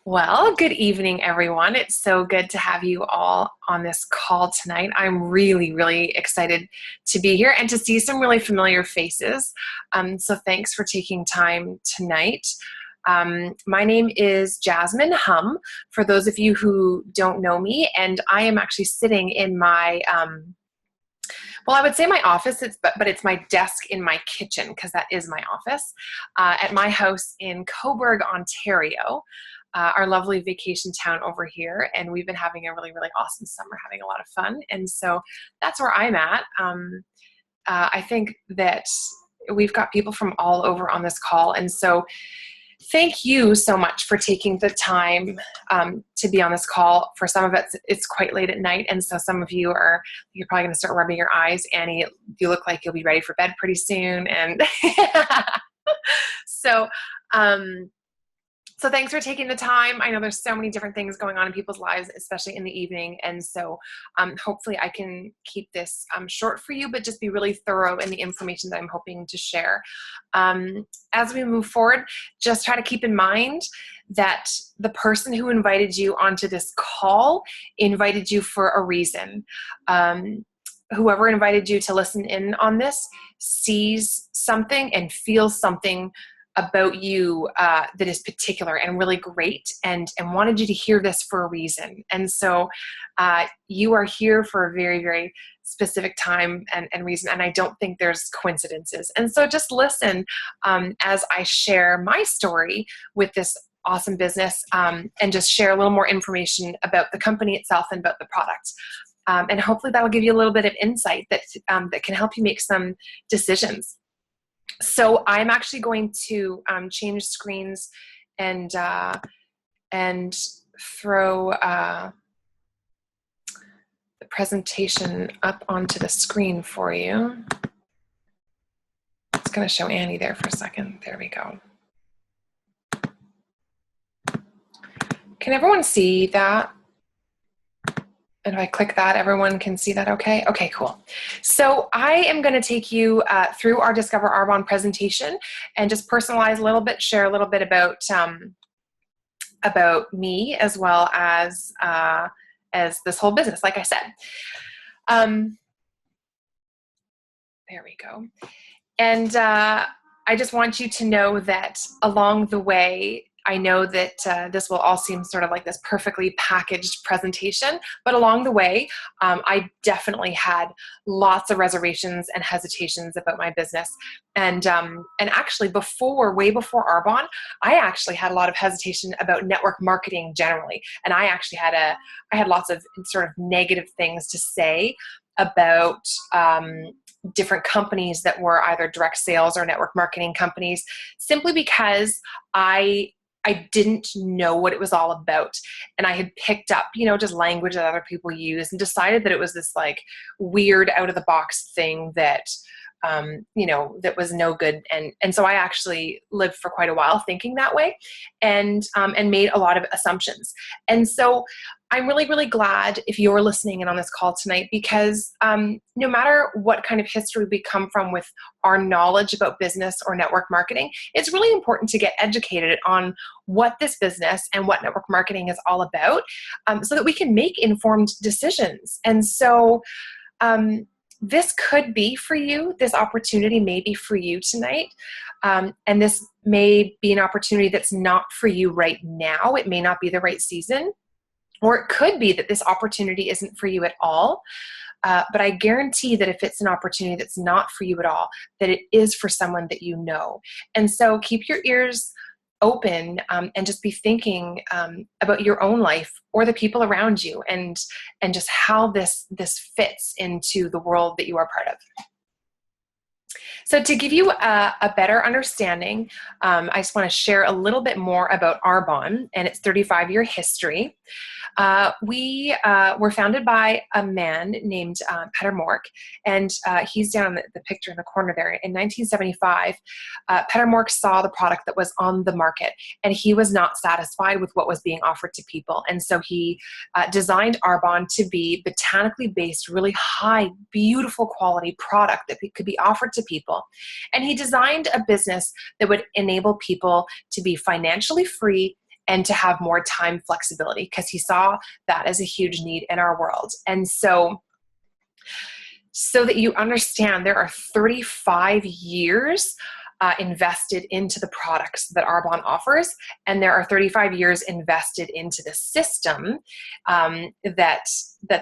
Well, good evening, everyone. It's so good to have you all on this call tonight. I'm really, really excited to be here and to see some really familiar faces. So thanks for taking time tonight. My name is Jasmine Hum, for those of you who don't know me, and I am actually sitting in my well, I would say my office, but it's my desk in my kitchen because that is my office at my house in Cobourg, Ontario, our lovely vacation town over here. And we've been having a really, really awesome summer, having a lot of fun. And so that's where I'm at. I think that we've got people from all over on this call. And so thank you so much for taking the time to be on this call. For some of it, it's quite late at night, and so some of you're probably going to start rubbing your eyes. Annie, you look like you'll be ready for bed pretty soon, and so so thanks for taking the time. I know there's so many different things going on in people's lives, especially in the evening, and so hopefully I can keep this short for you, but just be really thorough in the information that I'm hoping to share. As we move forward, just try to keep in mind that the person who invited you onto this call invited you for a reason. Whoever invited you to listen in on this sees something and feels something about you that is particular and really great, and wanted you to hear this for a reason. And so you are here for a very, very specific time and reason, and I don't think there's coincidences. And so just listen as I share my story with this awesome business, and just share a little more information about the company itself and about the product. And hopefully that'll give you a little bit of insight that can help you make some decisions. So I'm actually going to change screens and throw the presentation up onto the screen for you. It's going to show Annie there for a second. There we go. Can everyone see that? And if I click that, everyone can see that okay? Okay, cool. So I am going to take you through our Discover Arbonne presentation and just personalize a little bit, share a little bit about me as well as this whole business, like I said. There we go. And I just want you to know that along the way, I know that this will all seem sort of like this perfectly packaged presentation, but along the way, I definitely had lots of reservations and hesitations about my business. And actually way before Arbonne, I actually had a lot of hesitation about network marketing generally. And I actually I had lots of sort of negative things to say about different companies that were either direct sales or network marketing companies, simply because I didn't know what it was all about. And I had picked up, just language that other people use and decided that it was this like weird out of the box thing that, that was no good. And so I actually lived for quite a while thinking that way and made a lot of assumptions. And so I'm really, really glad if you're listening in on this call tonight, because no matter what kind of history we come from with our knowledge about business or network marketing, it's really important to get educated on what this business and what network marketing is all about, so that we can make informed decisions. And so this could be for you. This opportunity may be for you tonight. And this may be an opportunity that's not for you right now. It may not be the right season. Or it could be that this opportunity isn't for you at all. But I guarantee that if it's an opportunity that's not for you at all, that it is for someone that you know. And so keep your ears open and just be thinking about your own life or the people around you, and just how this fits into the world that you are part of. So to give you a better understanding, I just want to share a little bit more about Arbonne and its 35-year history. We were founded by a man named Peter Mork, and he's down in the picture in the corner there. In 1975, Peter Mork saw the product that was on the market, and he was not satisfied with what was being offered to people. And so he designed Arbonne to be botanically based, really high, beautiful quality product that could be offered to people. And he designed a business that would enable people to be financially free and to have more time flexibility, because he saw that as a huge need in our world. And so that you understand, there are 35 years invested into the products that Arbonne offers, and there are 35 years invested into the system that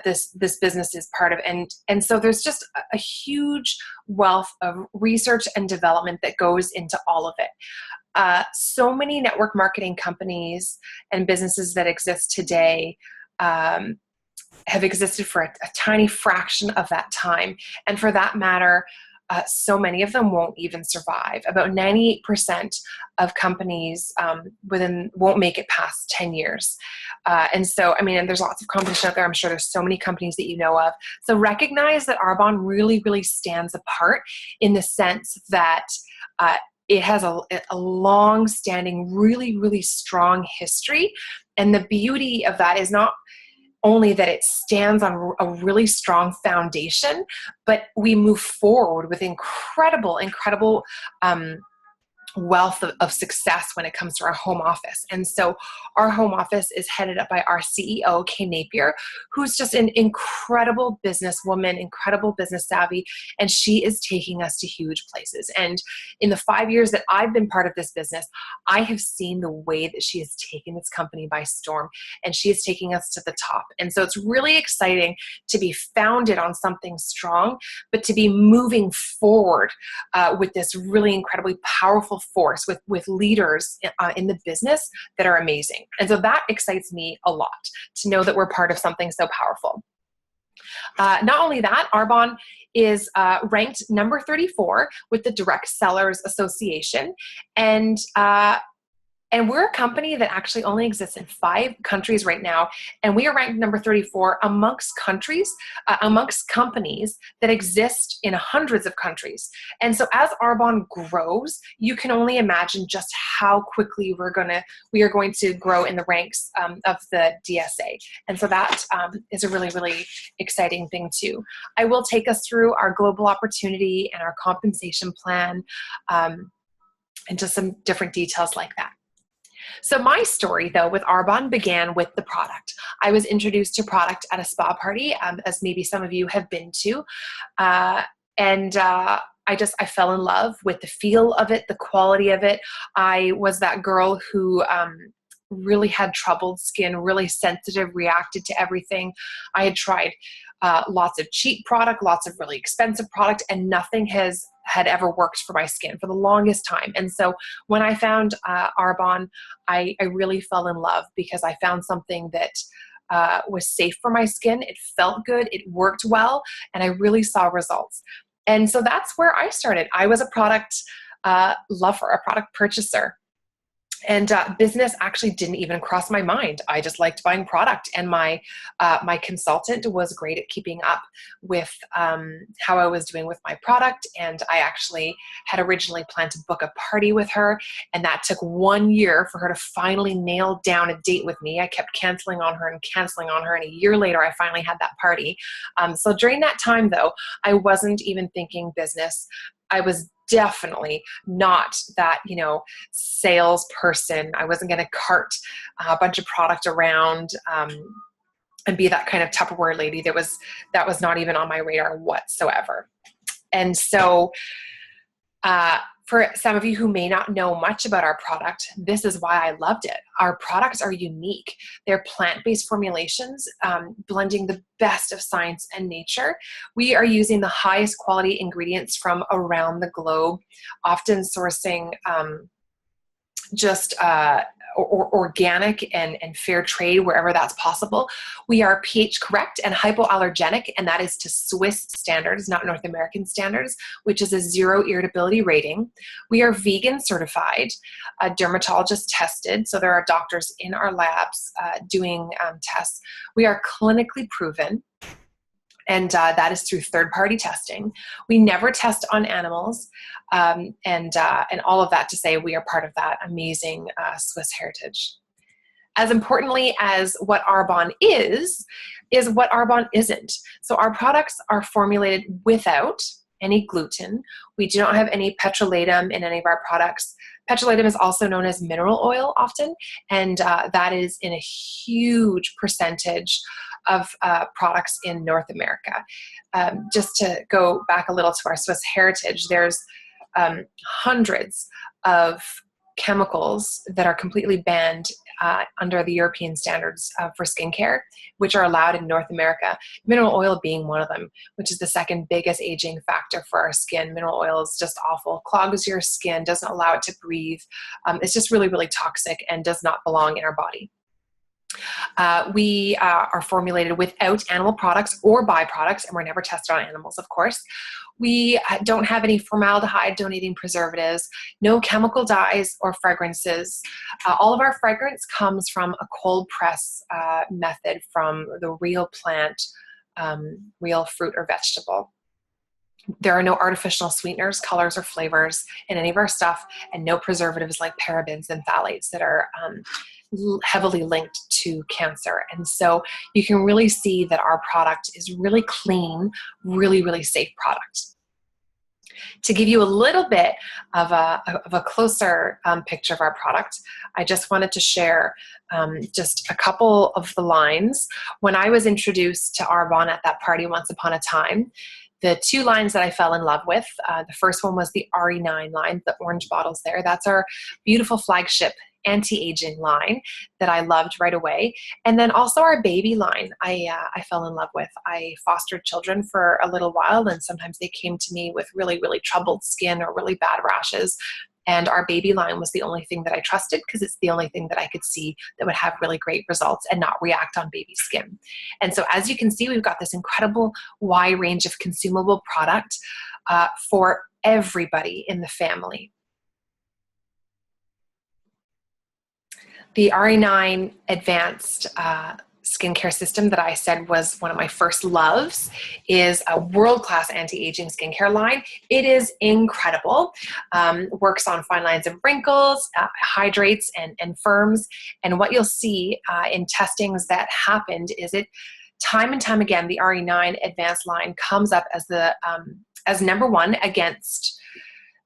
this business is part of, and so there's just a huge wealth of research and development that goes into all of it. So many network marketing companies and businesses that exist today have existed for a tiny fraction of that time, and for that matter, so many of them won't even survive. About 98% of companies won't make it past 10 years. And so, I mean, and there's lots of competition out there. I'm sure there's so many companies that you know of. So recognize that Arbonne really, really stands apart in the sense that it has a long-standing, really, really strong history. And the beauty of that is not only that it stands on a really strong foundation, but we move forward with incredible wealth of success when it comes to our home office. And so our home office is headed up by our CEO, Kay Napier, who's just an incredible businesswoman, incredible business savvy, and she is taking us to huge places. And in the 5 years that I've been part of this business, I have seen the way that she has taken this company by storm, and she is taking us to the top. And so it's really exciting to be founded on something strong, but to be moving forward with this really incredibly powerful force with leaders in the business that are amazing. And so that excites me a lot, to know that we're part of something so powerful. Not only that, Arbonne is ranked number 34 with the Direct Sellers Association, and we're a company that actually only exists in 5 countries right now, and we are ranked number 34 amongst companies that exist in hundreds of countries. And so as Arbonne grows, you can only imagine just how quickly we are going to grow in the ranks of the DSA. And so that is a really, really exciting thing too. I will take us through our global opportunity and our compensation plan, and just some different details like that. So my story, though, with Arbonne began with the product. I was introduced to product at a spa party, as maybe some of you have been to, and I fell in love with the feel of it, the quality of it. I was that girl who really had troubled skin, really sensitive, reacted to everything. I had tried lots of cheap product, lots of really expensive product, and nothing had ever worked for my skin for the longest time. And so when I found Arbonne, I really fell in love, because I found something that was safe for my skin. It felt good, it worked well, and I really saw results. And so that's where I started. I was a product lover, a product purchaser. And business actually didn't even cross my mind. I just liked buying product, and my consultant was great at keeping up with how I was doing with my product. And I actually had originally planned to book a party with her, and that took 1 year for her to finally nail down a date with me. I kept canceling on her, and a year later, I finally had that party. So during that time, though, I wasn't even thinking business. I was definitely not that, salesperson. I wasn't going to cart a bunch of product around and be that kind of Tupperware lady. That was not even on my radar whatsoever. And so for some of you who may not know much about our product, this is why I loved it. Our products are unique. They're plant-based formulations, blending the best of science and nature. We are using the highest quality ingredients from around the globe, often sourcing organic and fair trade wherever that's possible. We are pH correct and hypoallergenic, and that is to Swiss standards, not North American standards, which is a 0 irritability rating. We are vegan certified, dermatologist tested, so there are doctors in our labs doing tests. We are clinically proven, and that is through third-party testing. We never test on animals, and all of that to say we are part of that amazing Swiss heritage. As importantly as what Arbonne is what Arbonne isn't. So our products are formulated without any gluten. We do not have any petrolatum in any of our products. Petrolatum is also known as mineral oil often, and that is in a huge percentage of products in North America. Just to go back a little to our Swiss heritage, there's hundreds of chemicals that are completely banned under the European standards for skincare, which are allowed in North America. Mineral oil being one of them, which is the second biggest aging factor for our skin. Mineral oil is just awful, clogs your skin, doesn't allow it to breathe. It's just really, really toxic and does not belong in our body. We are formulated without animal products or byproducts, and we're never tested on animals, of course. We don't have any formaldehyde, donating preservatives, no chemical dyes or fragrances. All of our fragrance comes from a cold press method from the real plant, real fruit or vegetable. There are no artificial sweeteners, colors, or flavors in any of our stuff, and no preservatives like parabens and phthalates that are heavily linked to cancer. And so you can really see that our product is really clean, really, really safe product. To give you a little bit of a closer picture of our product, I just wanted to share just a couple of the lines. When I was introduced to Arbonne at that party once upon a time, the two lines that I fell in love with, the first one was the RE9 line, the orange bottles there. That's our beautiful flagship anti-aging line that I loved right away. And then also our baby line I fell in love with. I fostered children for a little while, and sometimes they came to me with really, really troubled skin or really bad rashes. And our baby line was the only thing that I trusted because it's the only thing that I could see that would have really great results and not react on baby skin. And so as you can see, we've got this incredible wide range of consumable product for everybody in the family. The RE9 advanced skincare system that I said was one of my first loves is a world-class anti-aging skincare line. It is incredible. Works on fine lines and wrinkles, hydrates and firms. And what you'll see in testings that happened is it time and time again, the RE9 advanced line comes up as the as number one against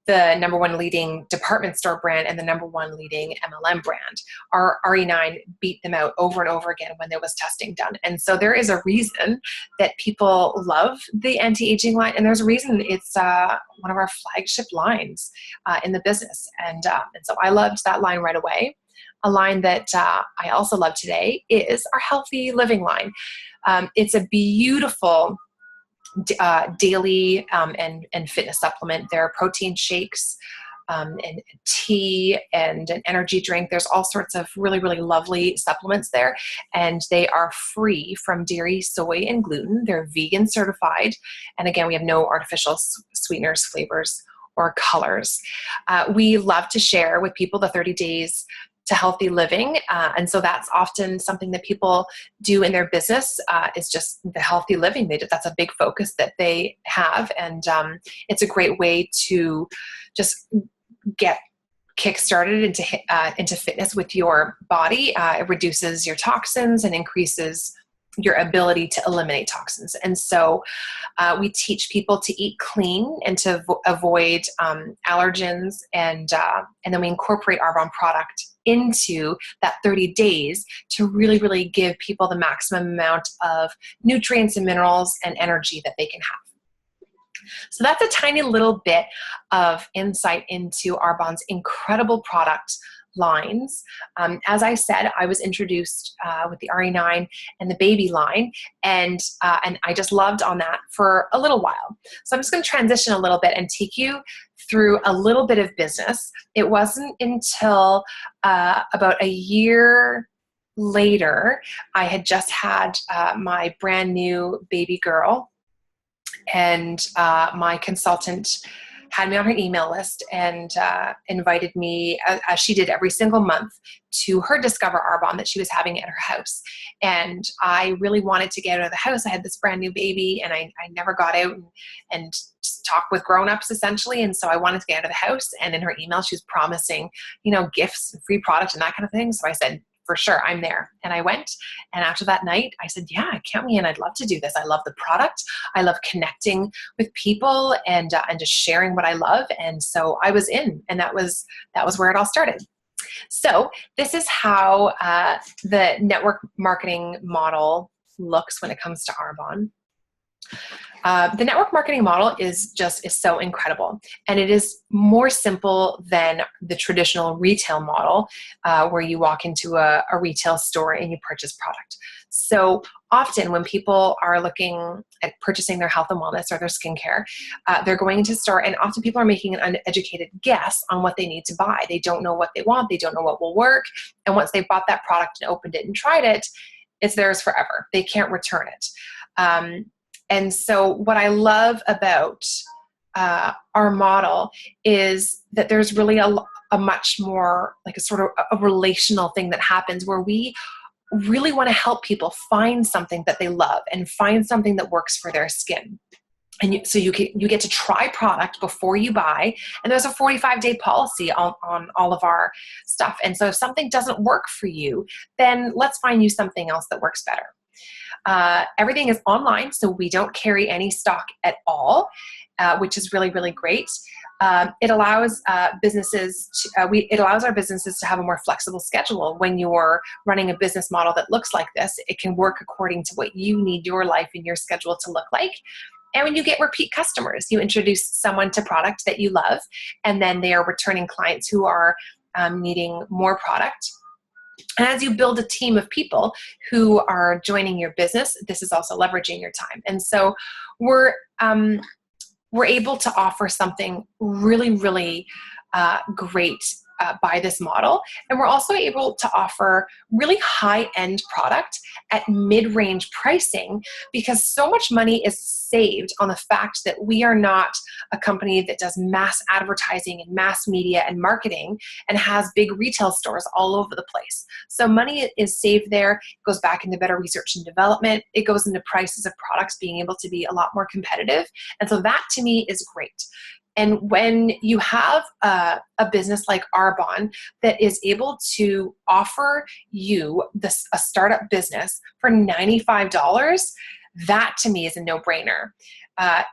the number one leading department store brand and the number one leading MLM brand. Our RE9 beat them out over and over again when there was testing done. And so there is a reason that people love the anti-aging line, and there's a reason it's one of our flagship lines in the business. And so I loved that line right away. A line that I also love today is our Healthy Living line. It's a beautiful daily and fitness supplement. There are protein shakes and tea and an energy drink. There's all sorts of really, really lovely supplements there, and they are free from dairy, soy, and gluten. They're vegan certified, and again, we have no artificial sweeteners, flavors, or colors. We love to share with people the 30 days to healthy living. And so that's often something that people do in their business is just the healthy living. That's a big focus that they have. And it's a great way to just get kick-started into fitness with your body. It reduces your toxins and increases your ability to eliminate toxins. And so we teach people to eat clean and to avoid allergens, and then we incorporate Arbonne product into that 30 days to really, really give people the maximum amount of nutrients and minerals and energy that they can have. So that's a tiny little bit of insight into Arbonne's incredible product lines. As I said, I was introduced with the RE9 and the baby line, and I just loved on that for a little while. So I'm just going to transition a little bit and take you through a little bit of business. It wasn't until about a year later, I had just had my brand new baby girl, and my consultant had me on her email list and invited me, as she did every single month, to her Discover Arbonne that she was having at her house. And I really wanted to get out of the house. I had this brand new baby, and I never got out and just talk with grown-ups, essentially. And so I wanted to get out of the house. And in her email, she was promising, gifts and free product and that kind of thing. So I said, for sure, I'm there. And I went, and after that night, I said, yeah, count me in. I'd love to do this. I love the product. I love connecting with people and just sharing what I love. And so I was in, and that was where it all started. So this is how the network marketing model looks when it comes to Arbonne. The network marketing model is so incredible, and it is more simple than the traditional retail model where you walk into a retail store and you purchase product. So often when people are looking at purchasing their health and wellness or their skincare, they're going to store, and often people are making an uneducated guess on what they need to buy. They don't know what they want. They don't know what will work. And once they've bought that product and opened it and tried it, it's theirs forever. They can't return it. And so what I love about our model is that there's really a much more like a sort of a relational thing that happens where we really want to help people find something that they love and find something that works for their skin. And so you get to try product before you buy, and there's a 45-day policy on all of our stuff. And so if something doesn't work for you, then let's find you something else that works better. Everything is online, so we don't carry any stock at all, which is really, really great. It allows businesses it allows our businesses to have a more flexible schedule. When you're running a business model that looks like this, it can work according to what you need your life and your schedule to look like. And when you get repeat customers, you introduce someone to product that you love, and then they are returning clients who are needing more product. And as you build a team of people who are joining your business, this is also leveraging your time. And so we're able to offer something really, really great by this model. And we're also able to offer really high-end product at mid-range pricing, because so much money is saved on the fact that we are not a company that does mass advertising and mass media and marketing and has big retail stores all over the place. So money is saved there. It goes back into better research and development. It goes into prices of products being able to be a lot more competitive. And so that to me is great. And when you have a business like Arbonne that is able to offer you a startup business for $95, that to me is a no-brainer.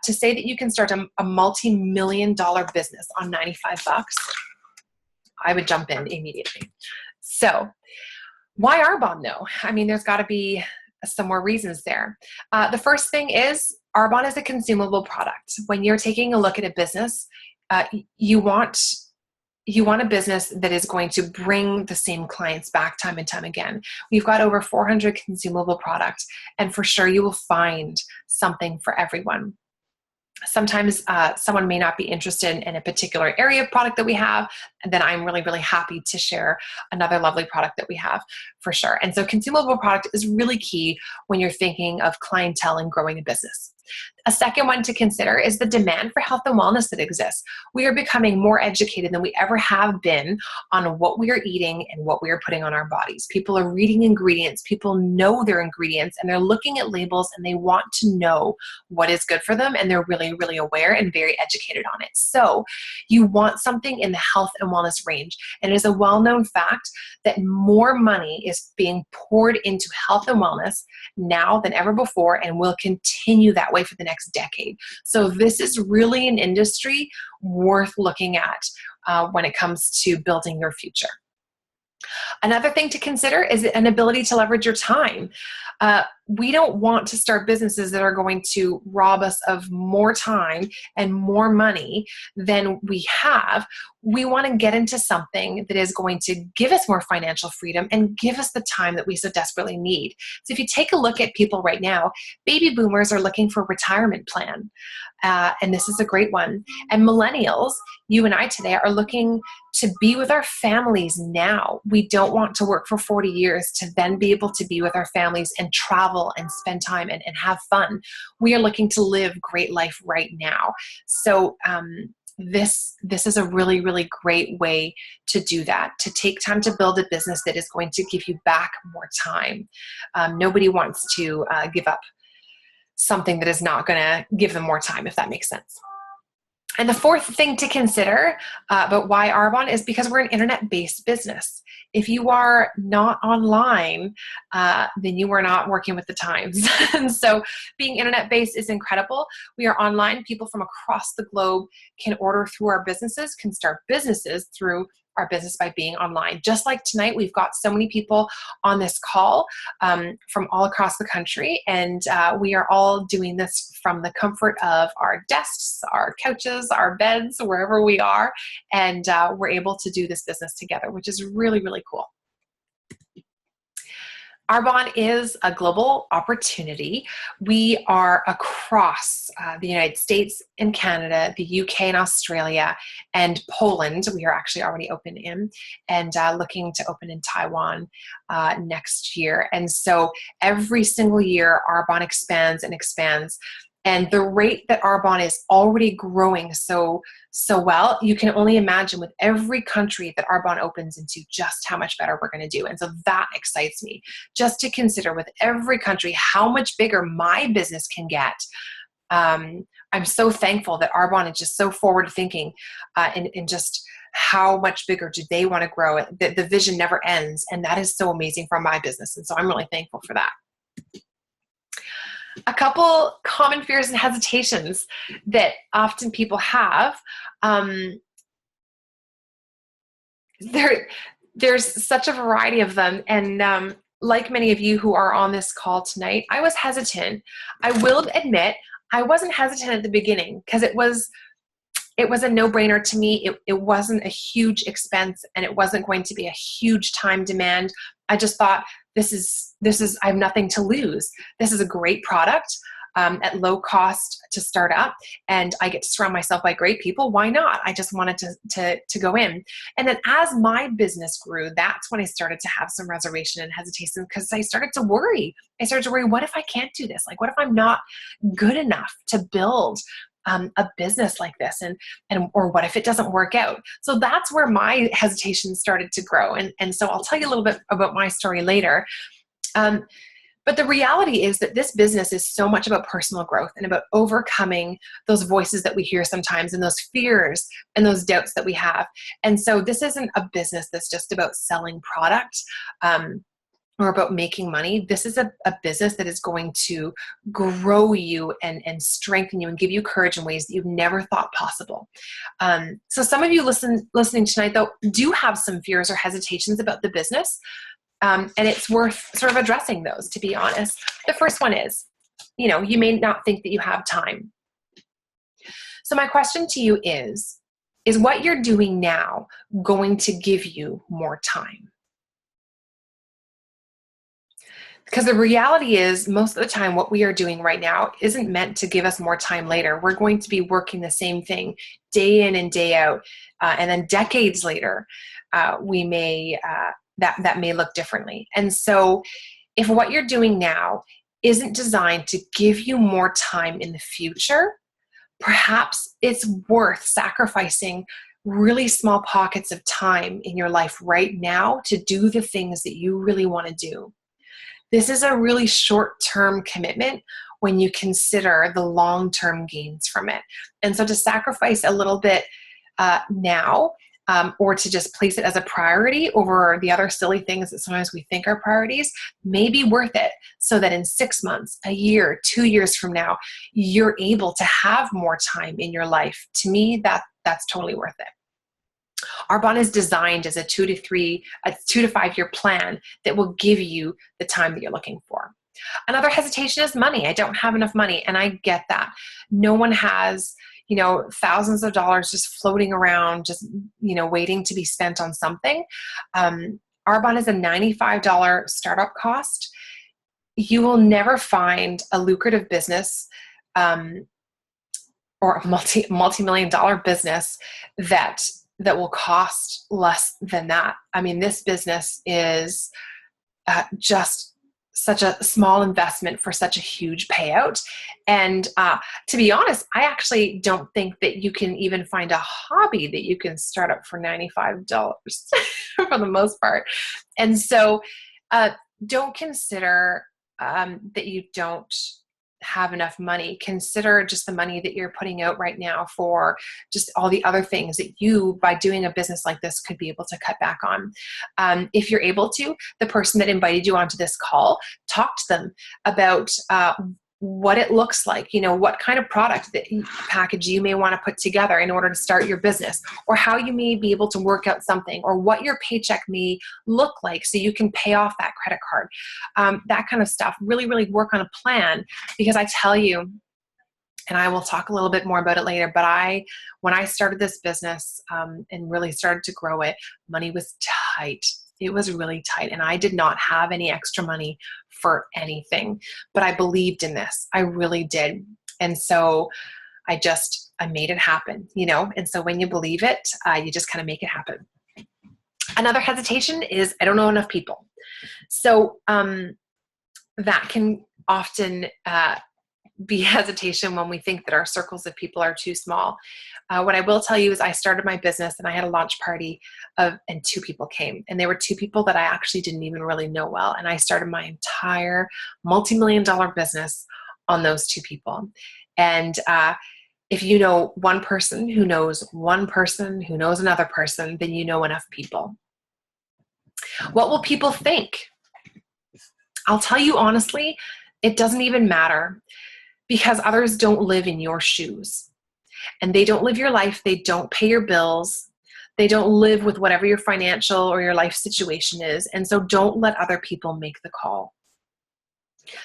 To say that you can start a multi-million-dollar business on $95, I would jump in immediately. So why Arbonne though? I mean, there's got to be some more reasons there. The first thing is Arbonne is a consumable product. When you're taking a look at a business, you want a business that is going to bring the same clients back time and time again. We've got over 400 consumable products, and for sure you will find something for everyone. Sometimes someone may not be interested in a particular area of product that we have, and then I'm really, really happy to share another lovely product that we have for sure. And so consumable product is really key when you're thinking of clientele and growing a business. A second one to consider is the demand for health and wellness that exists. We are becoming more educated than we ever have been on what we are eating and what we are putting on our bodies. People are reading ingredients. People know their ingredients, and they're looking at labels, and they want to know what is good for them, and they're really, really aware and very educated on it. So you want something in the health and wellness range, and it is a well-known fact that more money is being poured into health and wellness now than ever before, and will continue that way for the next decade. So this is really an industry worth looking at when it comes to building your future. Another thing to consider is an ability to leverage your time. We don't want to start businesses that are going to rob us of more time and more money than we have. We want to get into something that is going to give us more financial freedom and give us the time that we so desperately need. So if you take a look at people right now, baby boomers are looking for a retirement plan. And this is a great one. And millennials, you and I today, are looking to be with our families now. We don't want to work for 40 years to then be able to be with our families and travel and spend time and have fun. We are looking to live great life right now. So this is a really, really great way to do that, to take time to build a business that is going to give you back more time. Nobody wants to give up something that is not going to give them more time, if that makes sense. And the fourth thing to consider about why Arbonne is because we're an internet-based business. If you are not online, then you are not working with the times. And so being internet-based is incredible. We are online. People from across the globe can order through our businesses, can start businesses through our business by being online. Just like tonight, we've got so many people on this call from all across the country, and we are all doing this from the comfort of our desks, our couches, our beds, wherever we are, and we're able to do this business together, which is really, really cool. Arbonne is a global opportunity. We are across the United States and Canada, the UK and Australia, and Poland. We are actually already open in, and looking to open in Taiwan next year. And so every single year, Arbonne expands and expands. And the rate that Arbonne is already growing so well, you can only imagine with every country that Arbonne opens into just how much better we're going to do. And so that excites me, just to consider with every country how much bigger my business can get. I'm so thankful that Arbonne is just so forward thinking in just how much bigger do they want to grow. The vision never ends. And that is so amazing for my business. And so I'm really thankful for that. A couple common fears and hesitations that often people have. There's such a variety of them. And like many of you who are on this call tonight, I was hesitant. I will admit, I wasn't hesitant at the beginning because it was a no-brainer to me. It wasn't a huge expense, and it wasn't going to be a huge time demand. I just thought, this is I have nothing to lose. This is a great product at low cost to start up, and I get to surround myself by great people. Why not? I just wanted to go in. And then as my business grew, that's when I started to have some reservation and hesitation, because I started to worry. What if I can't do this? Like, what if I'm not good enough to build a business like this, or what if it doesn't work out? So that's where my hesitation started to grow. And so I'll tell you a little bit about my story later. But the reality is that this business is so much about personal growth and about overcoming those voices that we hear sometimes, and those fears and those doubts that we have. And so this isn't a business that's just about selling product, or about making money. This is a business that is going to grow you and strengthen you and give you courage in ways that you've never thought possible. So some of you listening tonight, though, do have some fears or hesitations about the business. And it's worth sort of addressing those, to be honest. The first one is, you may not think that you have time. So my question to you is what you're doing now going to give you more time? Because the reality is, most of the time, what we are doing right now isn't meant to give us more time later. We're going to be working the same thing day in and day out. And then decades later, we may that may look differently. And so if what you're doing now isn't designed to give you more time in the future, perhaps it's worth sacrificing really small pockets of time in your life right now to do the things that you really want to do. This is a really short-term commitment when you consider the long-term gains from it. And so to sacrifice a little bit now, or to just place it as a priority over the other silly things that sometimes we think are priorities, may be worth it, so that in 6 months, a year, 2 years from now, you're able to have more time in your life. To me, that's totally worth it. Arbonne is designed as a 2 to 5 year plan that will give you the time that you're looking for. Another hesitation is money. I don't have enough money, and I get that. No one has, thousands of dollars just floating around, just, waiting to be spent on something. Arbonne is a $95 startup cost. You will never find a lucrative business or a multi-million dollar business that will cost less than that. I mean, this business is just such a small investment for such a huge payout. And to be honest, I actually don't think that you can even find a hobby that you can start up for $95 for the most part. And so don't consider that you don't have enough money, consider just the money that you're putting out right now for just all the other things that you, by doing a business like this, could be able to cut back on. If you're able to, the person that invited you onto this call, talk to them about what it looks like, what kind of product package you may want to put together in order to start your business, or how you may be able to work out something, or what your paycheck may look like so you can pay off that credit card. That kind of stuff. Really, really work on a plan, because I tell you, and I will talk a little bit more about it later, but when I started this business and really started to grow it, money was tight. It was really tight, and I did not have any extra money for anything, but I believed in this. I really did. And so I made it happen, and so when you believe it, you just kind of make it happen. Another hesitation is, I don't know enough people. So that can often be hesitation when we think that our circles of people are too small. What I will tell you is I started my business and I had a launch party and 2 people came, and they were 2 people that I actually didn't even really know well. And I started my entire multi-million-dollar business on those 2 people. And if you know one person who knows one person who knows another person, then you know enough people. What will people think? I'll tell you honestly, it doesn't even matter, because others don't live in your shoes, and they don't live your life. They don't pay your bills. They don't live with whatever your financial or your life situation is. And so don't let other people make the call.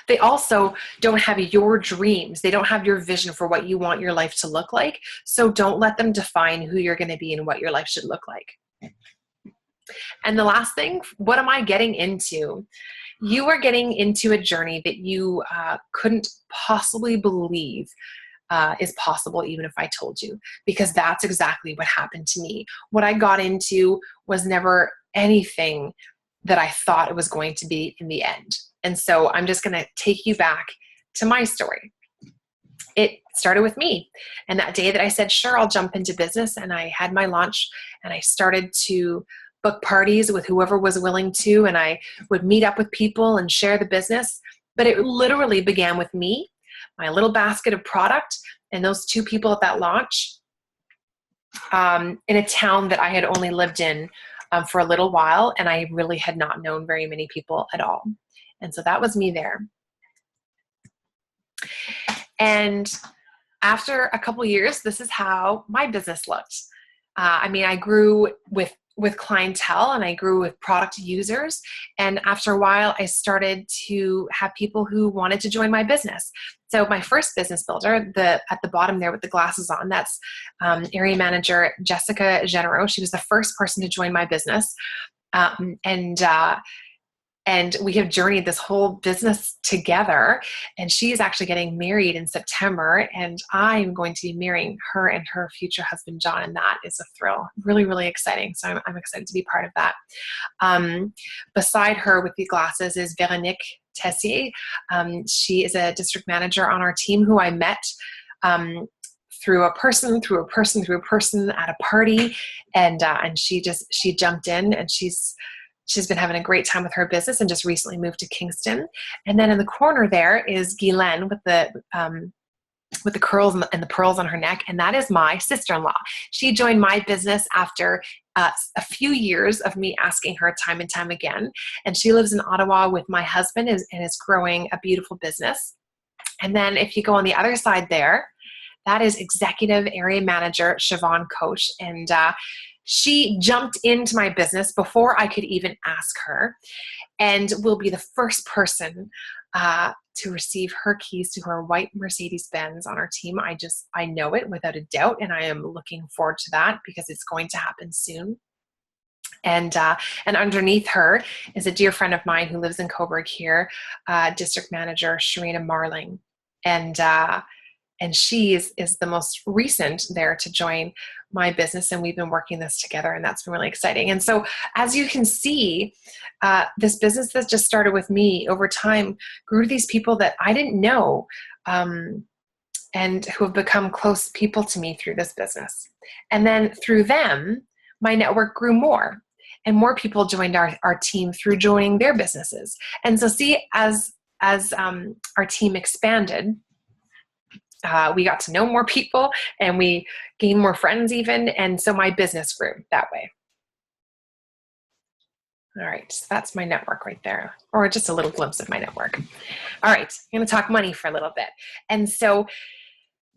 They also don't have your dreams. They don't have your vision for what you want your life to look like. So don't let them define who you're going to be and what your life should look like. And the last thing, what am I getting into? You are getting into a journey that you couldn't possibly believe is possible, even if I told you, because that's exactly what happened to me. What I got into was never anything that I thought it was going to be in the end. And so I'm just going to take you back to my story. It started with me. And that day that I said, sure, I'll jump into business, and I had my launch, and I started to book parties with whoever was willing to, and I would meet up with people and share the business. But it literally began with me, my little basket of product, and those 2 people at that launch in a town that I had only lived in for a little while, and I really had not known very many people at all. And so that was me there. And after a couple years, this is how my business looked. I grew with clientele, and I grew with product users. And after a while, I started to have people who wanted to join my business. So my first business builder, at the bottom there with the glasses on, that's area manager Jessica Genero. She was the first person to join my business. And we have journeyed this whole business together, and she's actually getting married in September, and I'm going to be marrying her and her future husband, John, and that is a thrill. Really, really exciting. So I'm excited to be part of that. Beside her with the glasses is Véronique Tessier. She is a district manager on our team who I met through a person at a party, and she jumped in, and she's been having a great time with her business and just recently moved to Kingston. And then in the corner there is Guylaine with the curls and the pearls on her neck. And that is my sister-in-law. She joined my business after a few years of me asking her time and time again. And she lives in Ottawa with my husband and is growing a beautiful business. And then if you go on the other side there, that is executive area manager Siobhan Koch. And she jumped into my business before I could even ask her, and will be the first person to receive her keys to her white Mercedes-Benz on our team. I know it without a doubt, and I am looking forward to that because it's going to happen soon. And underneath her is a dear friend of mine who lives in Coburg here, district manager Sharina Marling. And she is the most recent there to join my business, and we've been working this together, and that's been really exciting. And so as you can see, this business that just started with me over time grew to these people that I didn't know, and who have become close people to me through this business. And then through them, my network grew more, and more people joined our team through joining their businesses. And so see, as as our team expanded, we got to know more people and we gained more friends even. And so my business grew that way. All right, so that's my network right there, or just a little glimpse of my network. All right, I'm going to talk money for a little bit. And so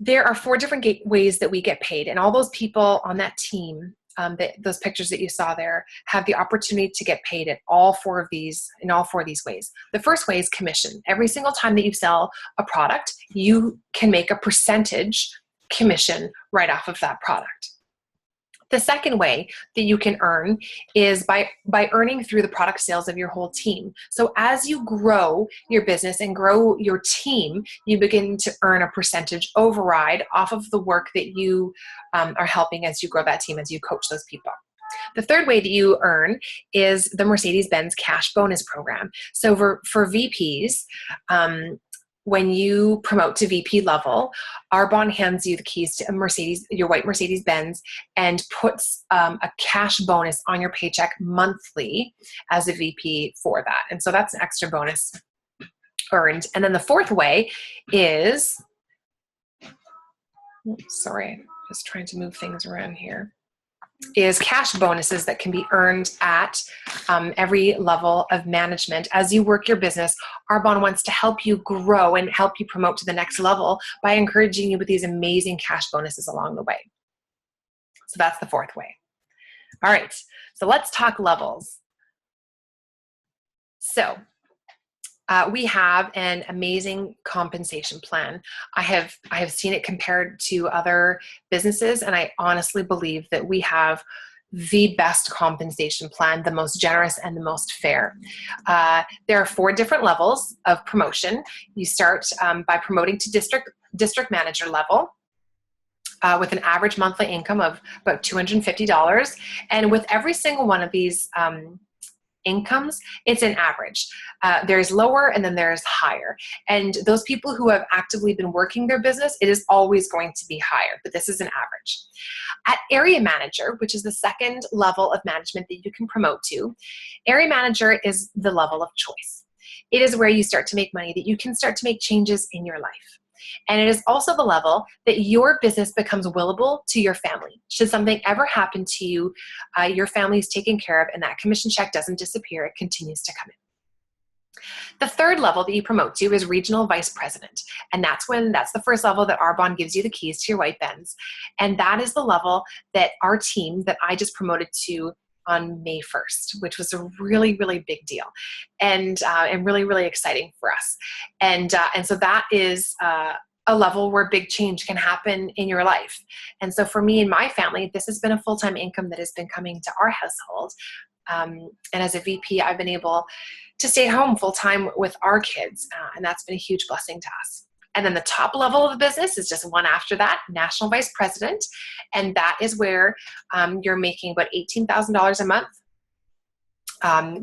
there are 4 different ways that we get paid, and all those people on that team, those pictures that you saw there, have the opportunity to get paid at all 4 of these, in all 4 of these ways. The first way is commission. Every single time that you sell a product, you can make a percentage commission right off of that product. The second way that you can earn is by earning through the product sales of your whole team. So as you grow your business and grow your team, you begin to earn a percentage override off of the work that you are helping as you grow that team, as you coach those people. The third way that you earn is the Mercedes-Benz Cash Bonus Program. So for VPs, when you promote to VP level, Arbonne hands you the keys to a Mercedes, your white Mercedes-Benz, and puts a cash bonus on your paycheck monthly as a VP for that. And so that's an extra bonus earned. And then the fourth way is, sorry, just trying to move things around here, is cash bonuses that can be earned at every level of management. As you work your business, Arbonne wants to help you grow and help you promote to the next level by encouraging you with these amazing cash bonuses along the way. So that's the fourth way. All right, so let's talk levels. So we have an amazing compensation plan. I have seen it compared to other businesses, and I honestly believe that we have the best compensation plan, the most generous and the most fair. There are 4 different levels of promotion. You start by promoting to district manager level, with an average monthly income of about $250. And with every single one of these incomes, it's an average. There's lower and then there's higher. And those people who have actively been working their business, it is always going to be higher, but this is an average. At area manager, which is the second level of management that you can promote to, area manager is the level of choice. It is where you start to make money, that you can start to make changes in your life. And it is also the level that your business becomes willable to your family. Should something ever happen to you, your family is taken care of and that commission check doesn't disappear, it continues to come in. The third level that you promote to is regional vice president. And that's the first level that Arbonne gives you the keys to your white Benz. And that is the level that our team that I just promoted to on May 1st, which was a really, really big deal and really, really exciting for us. And so that is a level where big change can happen in your life. And so for me and my family, this has been a full-time income that has been coming to our household. And as a VP, I've been able to stay home full-time with our kids, and that's been a huge blessing to us. And then the top level of the business is just one after that, national vice president. And that is where you're making about $18,000 a month,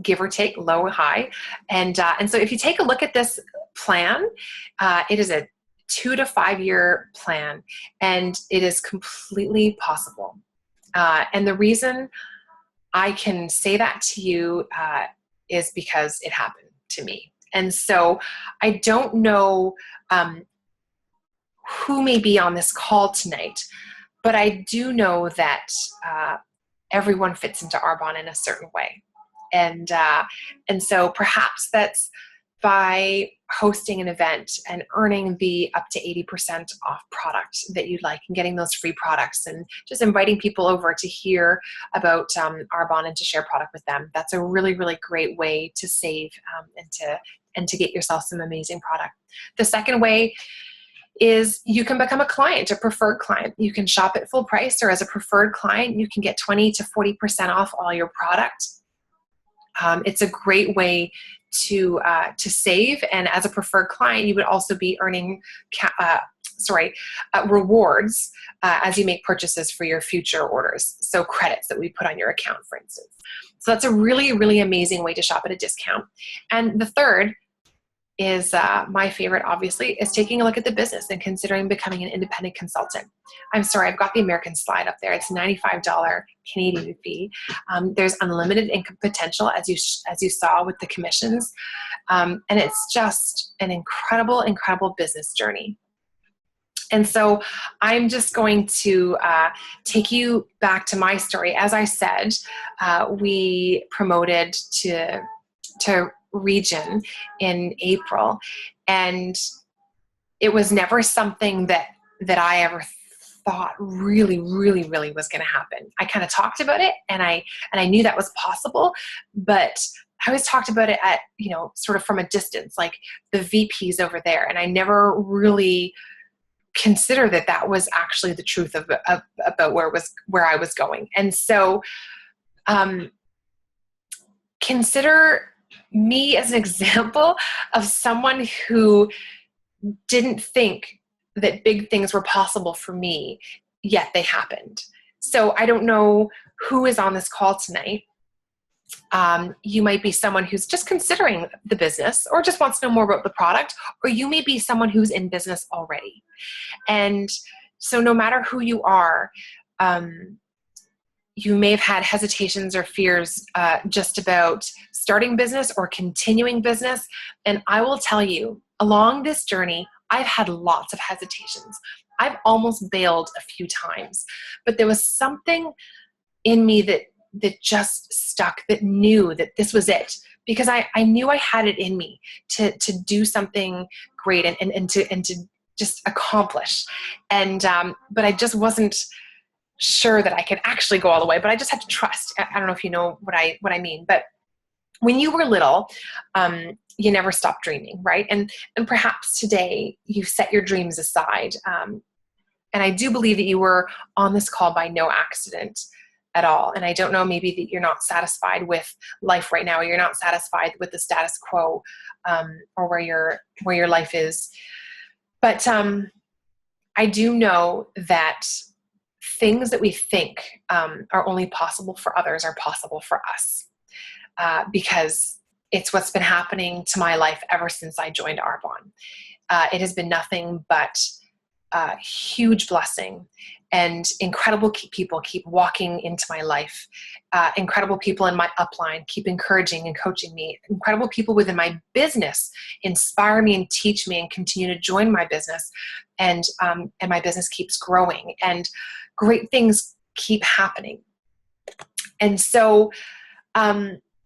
give or take, low or high. And so if you take a look at this plan, it is a 2 to 5 year plan, and it is completely possible. And the reason I can say that to you is because it happened to me. And so I don't know who may be on this call tonight, but I do know that everyone fits into Arbonne in a certain way. And so perhaps that's by hosting an event and earning the up to 80% off product that you'd like and getting those free products and just inviting people over to hear about Arbonne and to share product with them. That's a really, really great way to save and to get yourself some amazing product. The second way is you can become a client, a preferred client. You can shop at full price, or as a preferred client, you can get 20 to 40% off all your product. It's a great way to save, and as a preferred client, you would also be earning rewards as you make purchases for your future orders. So credits that we put on your account, for instance. So that's a really, really amazing way to shop at a discount. And the third is my favorite, obviously, is taking a look at the business and considering becoming an independent consultant. I'm sorry, I've got the American slide up there. It's $95 Canadian fee. There's unlimited income potential, as you saw with the commissions. And it's just an incredible, incredible business journey. And so I'm just going to take you back to my story. As I said, we promoted to region in April, and it was never something that I ever thought really was going to happen. I kind of talked about it, and I knew that was possible, but I always talked about it at, sort of from a distance, like the VPs over there, and I never really consider that was actually the truth about where I was going. And so consider me as an example of someone who didn't think that big things were possible for me, yet they happened. So I don't know who is on this call tonight. You might be someone who's just considering the business or just wants to know more about the product, or you may be someone who's in business already. And so no matter who you are, you may have had hesitations or fears just about starting business or continuing business. And I will tell you, along this journey, I've had lots of hesitations. I've almost bailed a few times, but there was something in me that just stuck, that knew that this was it, because I knew I had it in me to do something great and to just accomplish. And but I just wasn't sure that I could actually go all the way, but I just had to trust. I don't know if you know what I mean, but when you were little, you never stopped dreaming, right? And perhaps today you set your dreams aside. And I do believe that you were on this call by no accident at all. And I don't know, maybe that you're not satisfied with life right now, or you're not satisfied with the status quo, or where your life is. But I do know that things that we think are only possible for others are possible for us, because it's what's been happening to my life ever since I joined Arbonne. It has been nothing but a huge blessing, and incredible people keep walking into my life. Incredible people in my upline keep encouraging and coaching me. Incredible people within my business inspire me and teach me and continue to join my business. And my business keeps growing, and great things keep happening. And so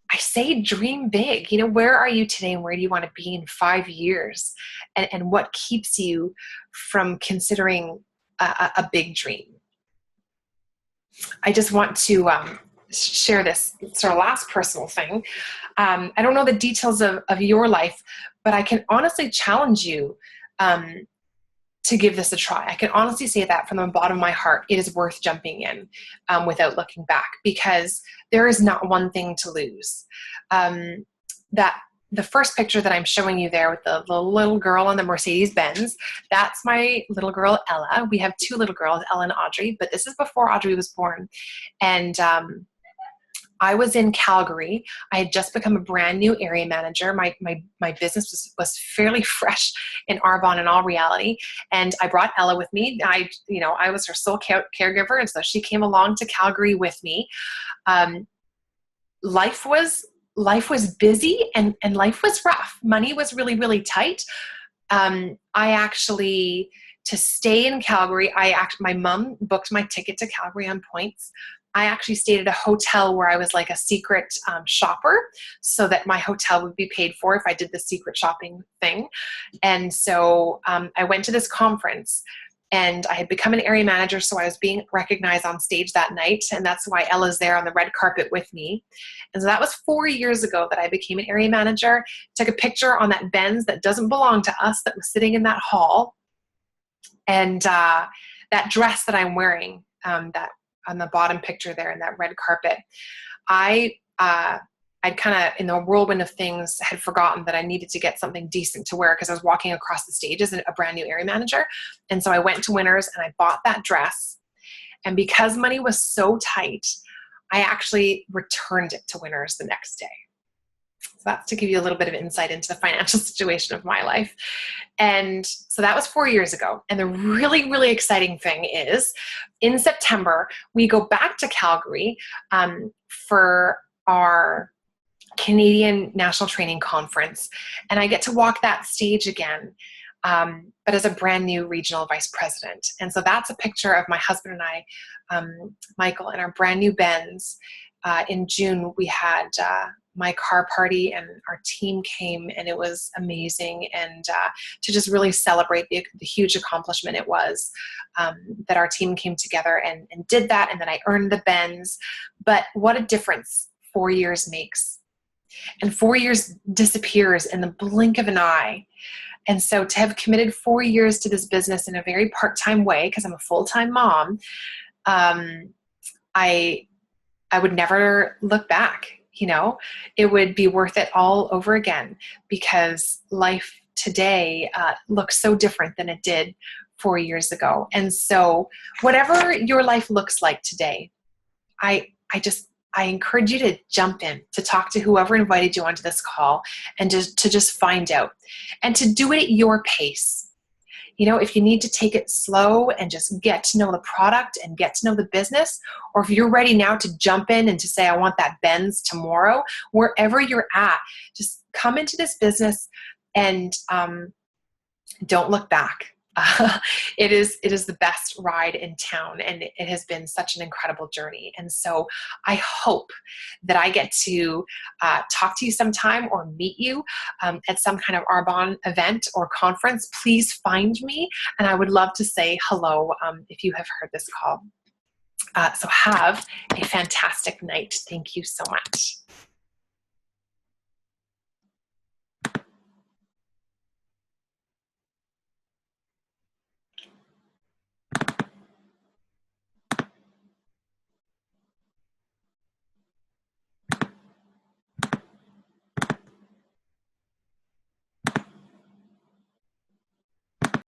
I say dream big. Where are you today, and where do you want to be in 5 years? And what keeps you from considering a big dream? I just want to share this sort of last personal thing. I don't know the details of your life, but I can honestly challenge you to give this a try. I can honestly say that from the bottom of my heart, it is worth jumping in without looking back, because there is not one thing to lose. That the first picture that I'm showing you there with the little girl on the Mercedes-Benz, that's my little girl, Ella. We have two little girls, Ella and Audrey, but this is before Audrey was born. And I was in Calgary. I had just become a brand new area manager. My business was fairly fresh in Arbonne in all reality. And I brought Ella with me. I was her sole caregiver. And so she came along to Calgary with me. Life was busy and life was rough. Money was really, really tight. I actually, to stay in Calgary, my mom booked my ticket to Calgary on points. I actually stayed at a hotel where I was like a secret shopper, so that my hotel would be paid for if I did the secret shopping thing. And so I went to this conference, and I had become an area manager, so I was being recognized on stage that night, and that's why Ella's there on the red carpet with me. And so that was 4 years ago that I became an area manager. Took a picture on that Benz that doesn't belong to us, that was sitting in that hall. And that dress that I'm wearing, that on the bottom picture there in that red carpet, I'd kind of, in the whirlwind of things, had forgotten that I needed to get something decent to wear, because I was walking across the stage as a brand new area manager. And so I went to Winners and I bought that dress. And because money was so tight, I actually returned it to Winners the next day. So that's to give you a little bit of insight into the financial situation of my life. And so that was 4 years ago. And the really, really exciting thing is in September, we go back to Calgary for our Canadian National Training Conference. And I get to walk that stage again, but as a brand new regional vice president. And so that's a picture of my husband and I, Michael, in our brand new Benz. In June, we had my car party, and our team came, and it was amazing. And to just really celebrate the huge accomplishment it was that our team came together and did that, and then I earned the Benz. But what a difference 4 years makes. And 4 years disappears in the blink of an eye. And so to have committed 4 years to this business in a very part-time way, because I'm a full-time mom, I would never look back. You know, it would be worth it all over again, because life today looks so different than it did 4 years ago. And so whatever your life looks like today, I encourage you to jump in, to talk to whoever invited you onto this call, and to just find out, and to do it at your pace. You know, if you need to take it slow and just get to know the product and get to know the business, or if you're ready now to jump in and to say, I want that Benz tomorrow, wherever you're at, just come into this business and don't look back. It is the best ride in town, and it has been such an incredible journey. And so I hope that I get to talk to you sometime or meet you at some kind of Arbonne event or conference. Please find me, and I would love to say hello if you have heard this call. So have a fantastic night. Thank you so much.